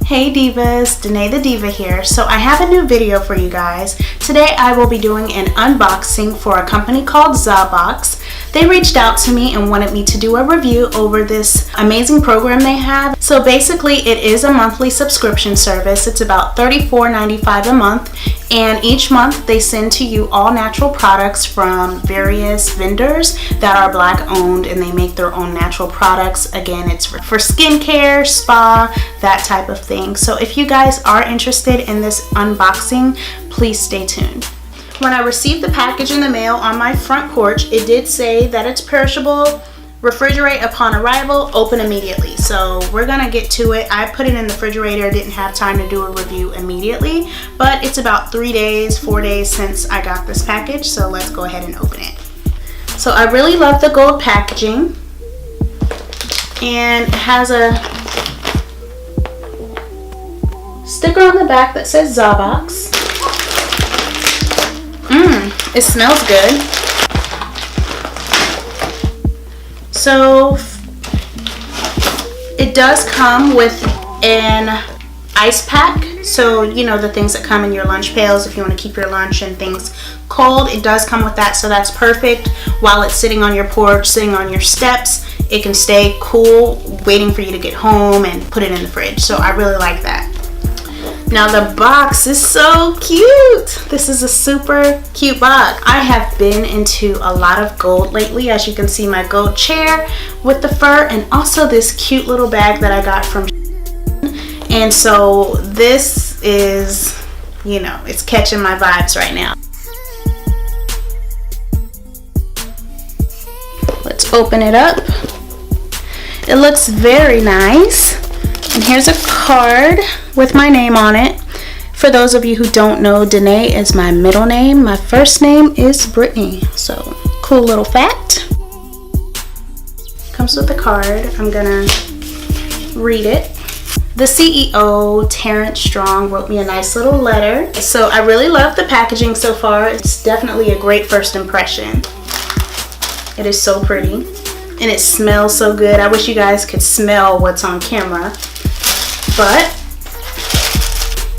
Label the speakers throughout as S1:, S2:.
S1: Hey Divas, Danae the Diva here. So I have a new video for you guys. Today I will be doing an unboxing for a company called ZaaBox. They reached out to me and wanted me to do a review over this amazing program they have. So basically it is a monthly subscription service. It's about $34.95 a month, and each month they send to you all natural products from various vendors that are Black owned, and they make their own natural products. Again, it's for skincare, spa, that type of thing. So if you guys are interested in this unboxing, please stay tuned. When I received the package in the mail on my front porch, it did say that it's perishable, refrigerate upon arrival, open immediately. So we're gonna get to it. I put it in the refrigerator, didn't have time to do a review immediately, but it's about 4 days since I got this package, so let's go ahead and open it. So I really love the gold packaging, and it has a sticker on the back that says ZaaBox. It smells good. So it does come with an ice pack. So you know, the things that come in your lunch pails if you want to keep your lunch and things cold, it does come with that. So that's perfect. While it's sitting on your porch, sitting on your steps, it can stay cool, waiting for you to get home and put it in the fridge. So I really like that. Now the box is so cute. This is a super cute box. I have been into a lot of gold lately. As you can see, my gold chair with the fur, and also this cute little bag that I got from Chic. And so this is, you know, it's catching my vibes right now. Let's open it up. It looks very nice. And here's a card with my name on it. For those of you who don't know, Danae is my middle name. My first name is Brittany. So, cool little fact. Comes with the card. I'm gonna read it. The CEO, Terrence Strong, wrote me a nice little letter. So I really love the packaging so far. It's definitely a great first impression. It is so pretty, and it smells so good. I wish you guys could smell what's on camera. But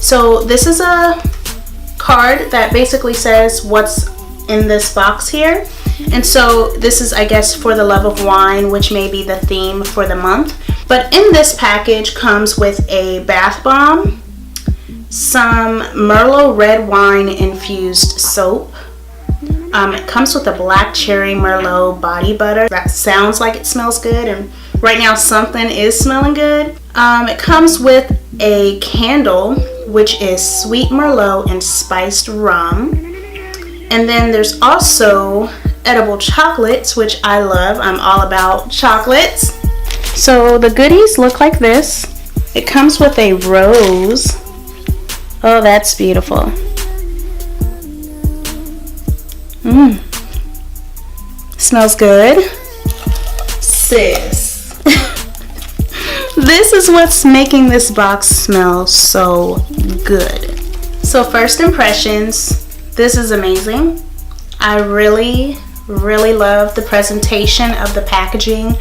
S1: so this is a card that basically says what's in this box here. And so this is, I guess, for the love of wine, which may be the theme for the month. But in this package comes with a bath bomb, some Merlot red wine infused soap. It comes with a black cherry Merlot body butter. That sounds like it smells good, and right now something is smelling good. It comes with a candle, which is sweet Merlot and spiced rum. And then there's also edible chocolates, which I love. I'm all about chocolates. So the goodies look like this. It comes with a rose. Oh, that's beautiful. Smells good. Sis. This is what's making this box smell so good. So first impressions, this is amazing. I really love the presentation of the packaging.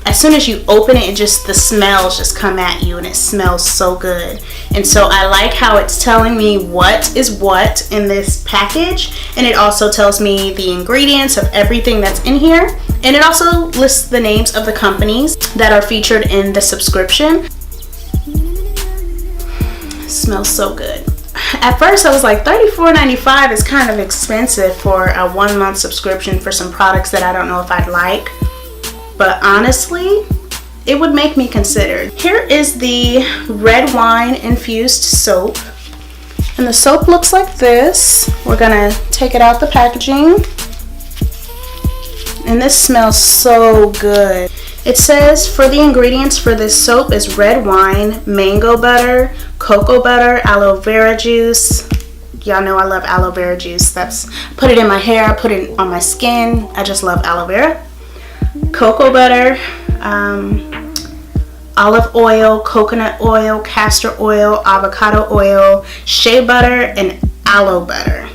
S1: As soon as you open it, the smells just come at you, and it smells so good. And so I like how it's telling me what is what in this package, and it also tells me the ingredients of everything that's in here, and it also lists the names of the companies that are featured in the subscription. It smells so good. At first I was like, $34.95 is kind of expensive for a 1 month subscription for some products that I don't know if I'd like. But honestly, it would make me consider. Here is the red wine infused soap. And the soap looks like this. We're gonna take it out the packaging. And this smells so good. It says for the ingredients for this soap is red wine, mango butter, cocoa butter, aloe vera juice. Y'all know I love aloe vera juice. Put it in my hair, I put it on my skin. I just love aloe vera. Cocoa butter, olive oil, coconut oil, castor oil, avocado oil, shea butter, and aloe butter.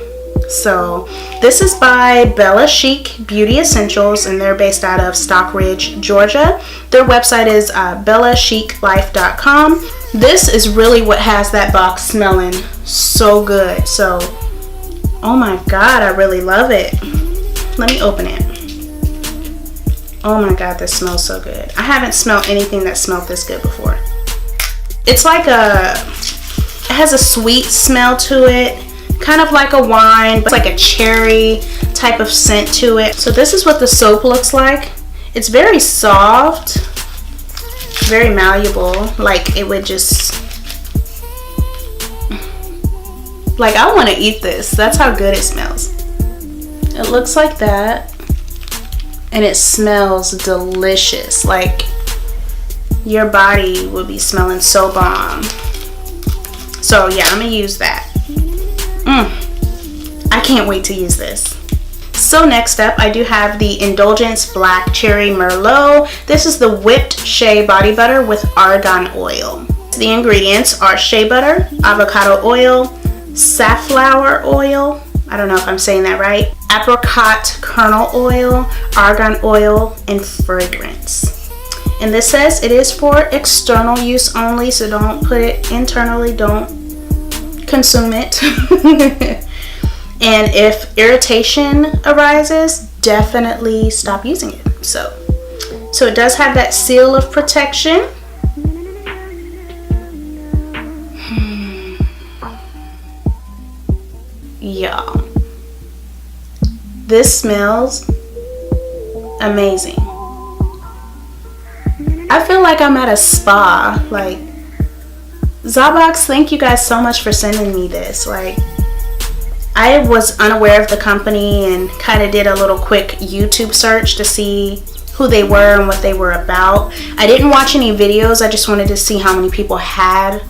S1: So this is by Bella Chic Beauty Essentials, and they're based out of Stockbridge, Georgia. Their website is bellachiclife.com. This is really what has that box smelling so good. So, oh my God, I really love it. Let me open it. Oh my God, this smells so good. I haven't smelled anything that smelled this good before. It's like it has a sweet smell to it, kind of like a wine, but it's like a cherry type of scent to it. So this is what the soap looks like. It's very soft, very malleable, like it would just, like I want to eat this. That's how good it smells. It looks like that, and it smells delicious. Like your body would be smelling so bomb. So yeah, I'm gonna use that. I can't wait to use this. So next up, I do have the Indulgence Black Cherry Merlot. This is the whipped shea body butter with argan oil. The ingredients are shea butter, avocado oil, safflower oil, I don't know if I'm saying that right, apricot kernel oil, argan oil, and fragrance. And this says it is for external use only, so don't put it internally, don't consume it. And if irritation arises, definitely stop using it. So it does have that seal of protection. Y'all, this smells amazing. I feel like I'm at a spa. Like, ZaaBox, thank you guys so much for sending me this. Like, I was unaware of the company and kind of did a little quick YouTube search to see who they were and what they were about. I didn't watch any videos. I just wanted to see how many people had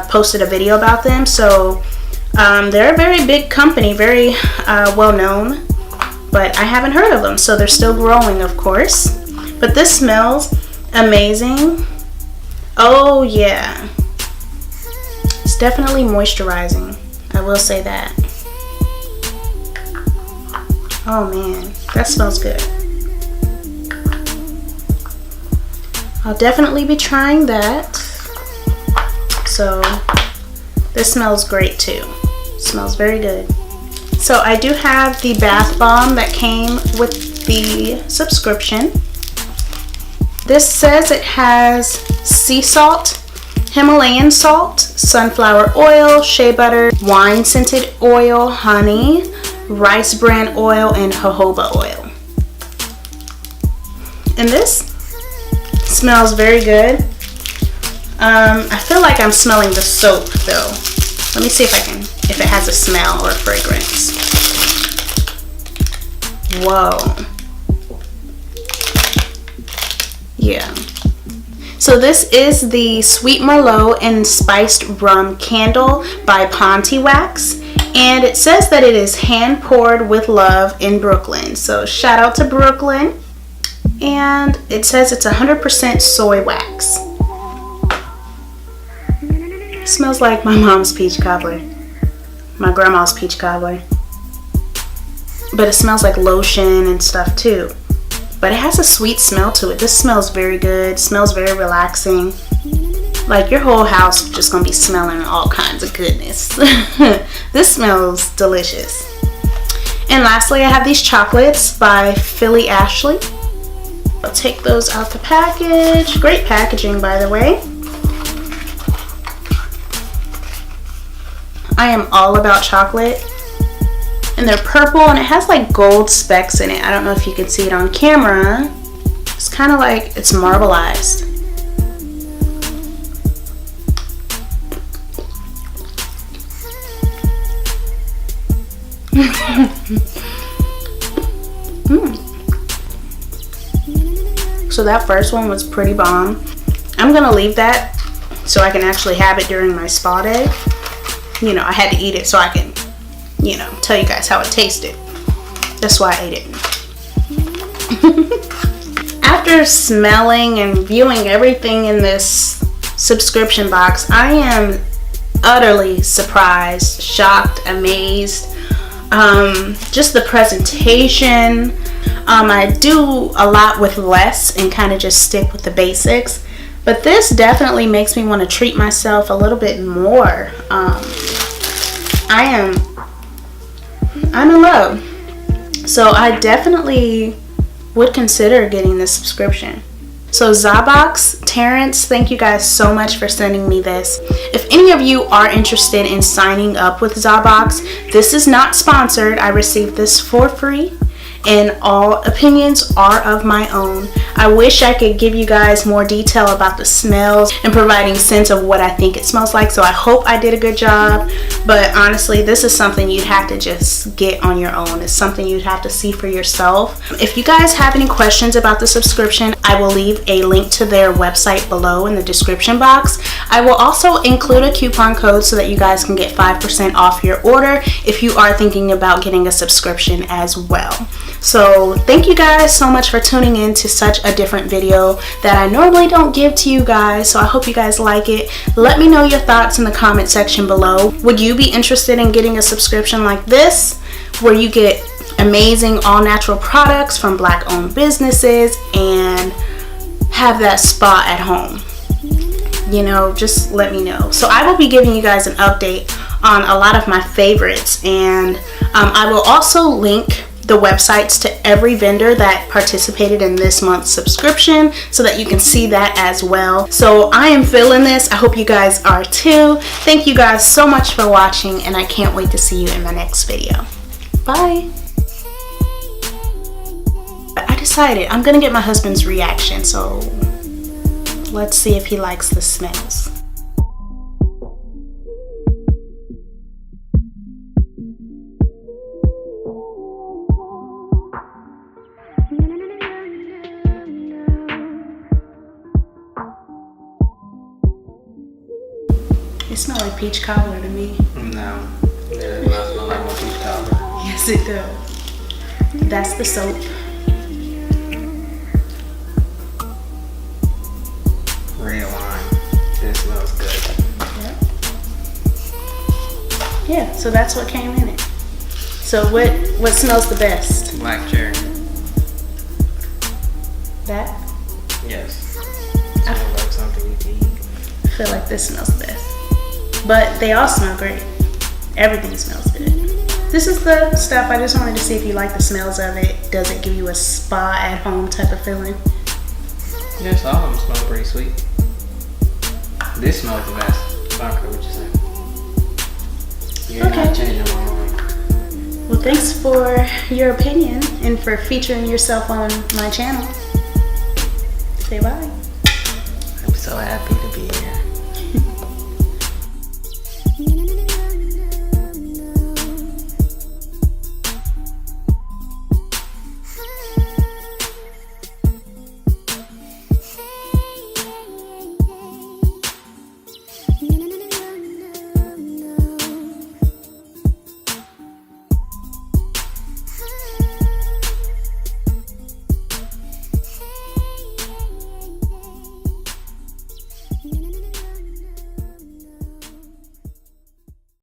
S1: posted a video about them. So they're a very big company, very well known, but I haven't heard of them. So they're still growing, of course. But this smells amazing. Oh yeah. It's definitely moisturizing. I will say that. Oh man, that smells good. I'll definitely be trying that. So this smells great too. It smells very good. So I do have the bath bomb that came with the subscription. This says it has sea salt, Himalayan salt, sunflower oil, shea butter, wine scented oil, honey, rice bran oil, and jojoba oil. And this smells very good. I feel like I'm smelling the soap though. Let me see if it has a smell or a fragrance. Whoa. Yeah. So this is the Sweet Merlot and Spiced Rum Candle by Pontie Wax. And it says that it is hand poured with love in Brooklyn. So shout out to Brooklyn. And it says it's 100% soy wax. It smells like my mom's peach cobbler. My grandma's peach cobbler. But it smells like lotion and stuff too. But it has a sweet smell to it. This smells very good. Smells very relaxing. Like your whole house is just gonna be smelling all kinds of goodness. This smells delicious. And lastly, I have these chocolates by Philly Ashley. I'll take those out the package. Great packaging, by the way. I am all about chocolate. And they're purple and it has like gold specks in it. I don't know if you can see it on camera. It's kind of like it's marbleized. So that first one was pretty bomb. I'm gonna leave that so I can actually have it during my spa day. You know, I had to eat it so I can, you know, tell you guys how it tasted. That's why I ate it. After smelling and viewing everything in this subscription box, I am utterly surprised, shocked, amazed. Just the presentation. I do a lot with less and kind of just stick with the basics. But this definitely makes me want to treat myself a little bit more. I'm in love. So I definitely would consider getting this subscription. So ZaaBox, Terrence, thank you guys so much for sending me this. If any of you are interested in signing up with ZaaBox, this is not sponsored. I received this for free, and all opinions are of my own. I wish I could give you guys more detail about the smells and providing sense of what I think it smells like, so I hope I did a good job. But honestly, this is something you'd have to just get on your own. It's something you'd have to see for yourself. If you guys have any questions about the subscription, I will leave a link to their website below in the description box. I will also include a coupon code so that you guys can get 5% off your order if you are thinking about getting a subscription as well. So thank you guys so much for tuning in to such a different video that I normally don't give to you guys. So I hope you guys like it. Let me know your thoughts in the comment section below. Would you be interested in getting a subscription like this, where you get amazing all natural products from Black owned businesses and have that spa at home? You know, just let me know. So I will be giving you guys an update on a lot of my favorites, and I will also link the websites to every vendor that participated in this month's subscription so that you can see that as well. So I am feeling this. I hope you guys are too. Thank you guys so much for watching, and I can't wait to see you in my next video. Bye. I decided I'm gonna get my husband's reaction, so let's see if he likes the smells. It smells like peach cobbler to me.
S2: No, it does not smell like no peach cobbler.
S1: Yes, it does. That's the soap.
S2: Red wine. This smells good.
S1: Yep. Yeah, so that's what came in it. So what smells the best?
S2: Black cherry.
S1: That?
S2: Yes. It smells like something you can eat.
S1: I feel like this smells the best. But they all smell great. Everything smells good. This is the stuff. I just wanted to see if you like the smells of it. Does it give you a spa at home type of feeling?
S2: Yes, all of them smell pretty sweet. This smells the best. I don't care what you say. You're not changing my mind.
S1: Well, thanks for your opinion and for featuring yourself on my channel. Say bye.
S2: I'm so happy to be here.